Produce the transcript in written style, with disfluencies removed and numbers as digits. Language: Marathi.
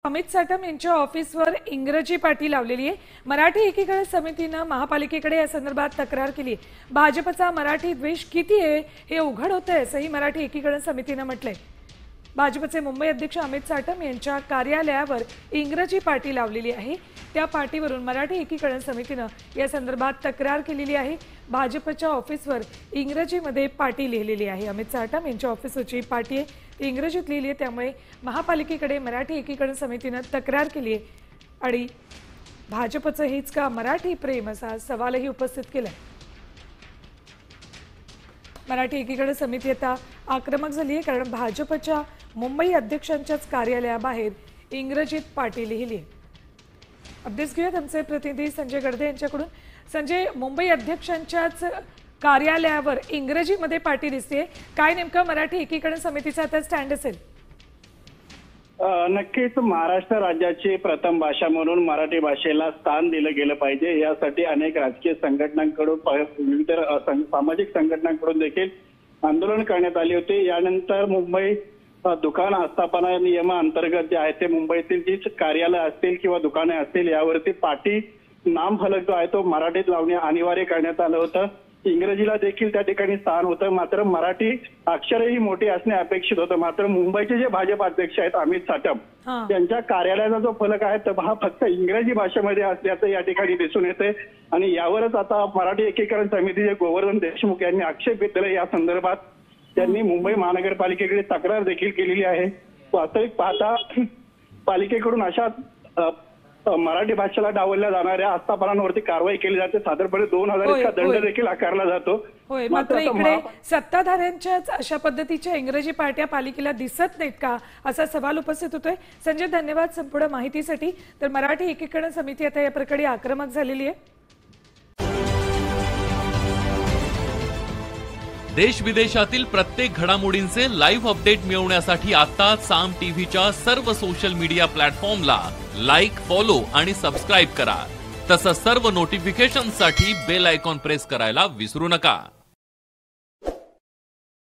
अमित साटम यांच्या ऑफिसवर इंग्रजी पाटी लावलेली आहे। मराठी एकीकरण समितीने महापालिकेकडे या संदर्भात तक्रार केली आहे। भाजपचा मराठी द्वेष किती आहे हे उघड होतंय असंही मराठी एकीकरण समितीने म्हटलंय। भाजपचे मुंबई अध्यक्ष अमित साटम यांच्या कार्यालयावर इंग्रजी पाटी लावलेली आहे। त्या पाटीवरून मराठी एकीकरण समितीने या संदर्भात तक्रार केलेली आहे। भाजपच्या ऑफिसवर इंग्रजीमध्ये पाटी लिहिलेली आहे। अमित साटम यांच्या ऑफिसची पाटी आहे, ती इंग्रजीत लिहिली आहे। त्यामुळे महापालिकेकडे मराठी एकीकरण समितीने तक्रार केली आहे आणि भाजपचं हेच का मराठी प्रेम असा सवालही उपस्थित केलाय। मराठी एकीकरण समिती आता आक्रमक झाली आहे, कारण भाजपच्या मुंबई अध्यक्षांच्याच कार्यालयाबाहेर इंग्रजीत पाटी लिहिली आहे। अपडेट्स घेऊयात आमचे प्रतिनिधी संजय गडदे यांच्याकडून। संजय, मुंबई अध्यक्षांच्याच कार्यालयावर इंग्रजीमध्ये पाटी दिसते, काय नेमकं मराठी एकीकरण समितीचा आता स्टँड असेल? नक्कीच महाराष्ट्र राज्याची प्रथम भाषा म्हणून मराठी भाषेला स्थान दिलं गेलं पाहिजे, यासाठी अनेक राजकीय संघटनांकडून विविध सामाजिक संघटनांकडून देखील आंदोलन करण्यात आले होते। यानंतर मुंबई दुकान आस्थापना नियमाअंतर्गत जे आहे ते मुंबईतील जी कार्यालय असतील किंवा दुकाने असतील यावरती पाटी नामफलक जो आहे तो मराठीत लावणे अनिवार्य करण्यात आलं होतं। इंग्रजीला देखील त्या ठिकाणी स्थान होतं, मात्र मराठी अक्षरही मोठी असणे अपेक्षित होतं। मात्र मुंबईचे जे भाजप अध्यक्ष आहेत अमित साटम यांच्या कार्यालयाचा जो फलक आहे तो हा फक्त इंग्रजी भाषेमध्ये असल्याचं या ठिकाणी दिसून येते आणि यावरच आता मराठी एकीकरण समितीचे गोवर्धन देशमुख यांनी आक्षेप घेतलेला। या संदर्भात त्यांनी मुंबई महानगरपालिकेकडे तक्रार देखील केलेली आहे। वास्तविक पाहता पालिकेकडून अशा मराठी भाषेला डावलल्या जाणाऱ्या आस्थापनांवरती कारवाई केली जाते। साधारणपणे 2000 इतका दंड देखील आकारला जातो। मात्र इकडे सत्ताधाऱ्यांच्याच अशा पद्धतीच्या इंग्रजी पाट्या पालिकेला दिसत नाहीत का असा सवाल उपस्थित होतोय। संजय, धन्यवाद संपूर्ण माहितीसाठी। तर मराठी एकीकरण समिती आता या प्रकरणी आक्रमक झालेली आहे। देश विदेशातील प्रत्येक घडामोडींचे लाईव्ह अपडेट मिळवण्यासाठी आता साम टीव्हीच्या सर्व सोशल मीडिया प्लॅटफॉर्मला लाईक, फॉलो आणि सबस्क्राईब करा। तसंच सर्व नोटिफिकेशनसाठी बेल आयकॉन प्रेस करायला विसरू नका।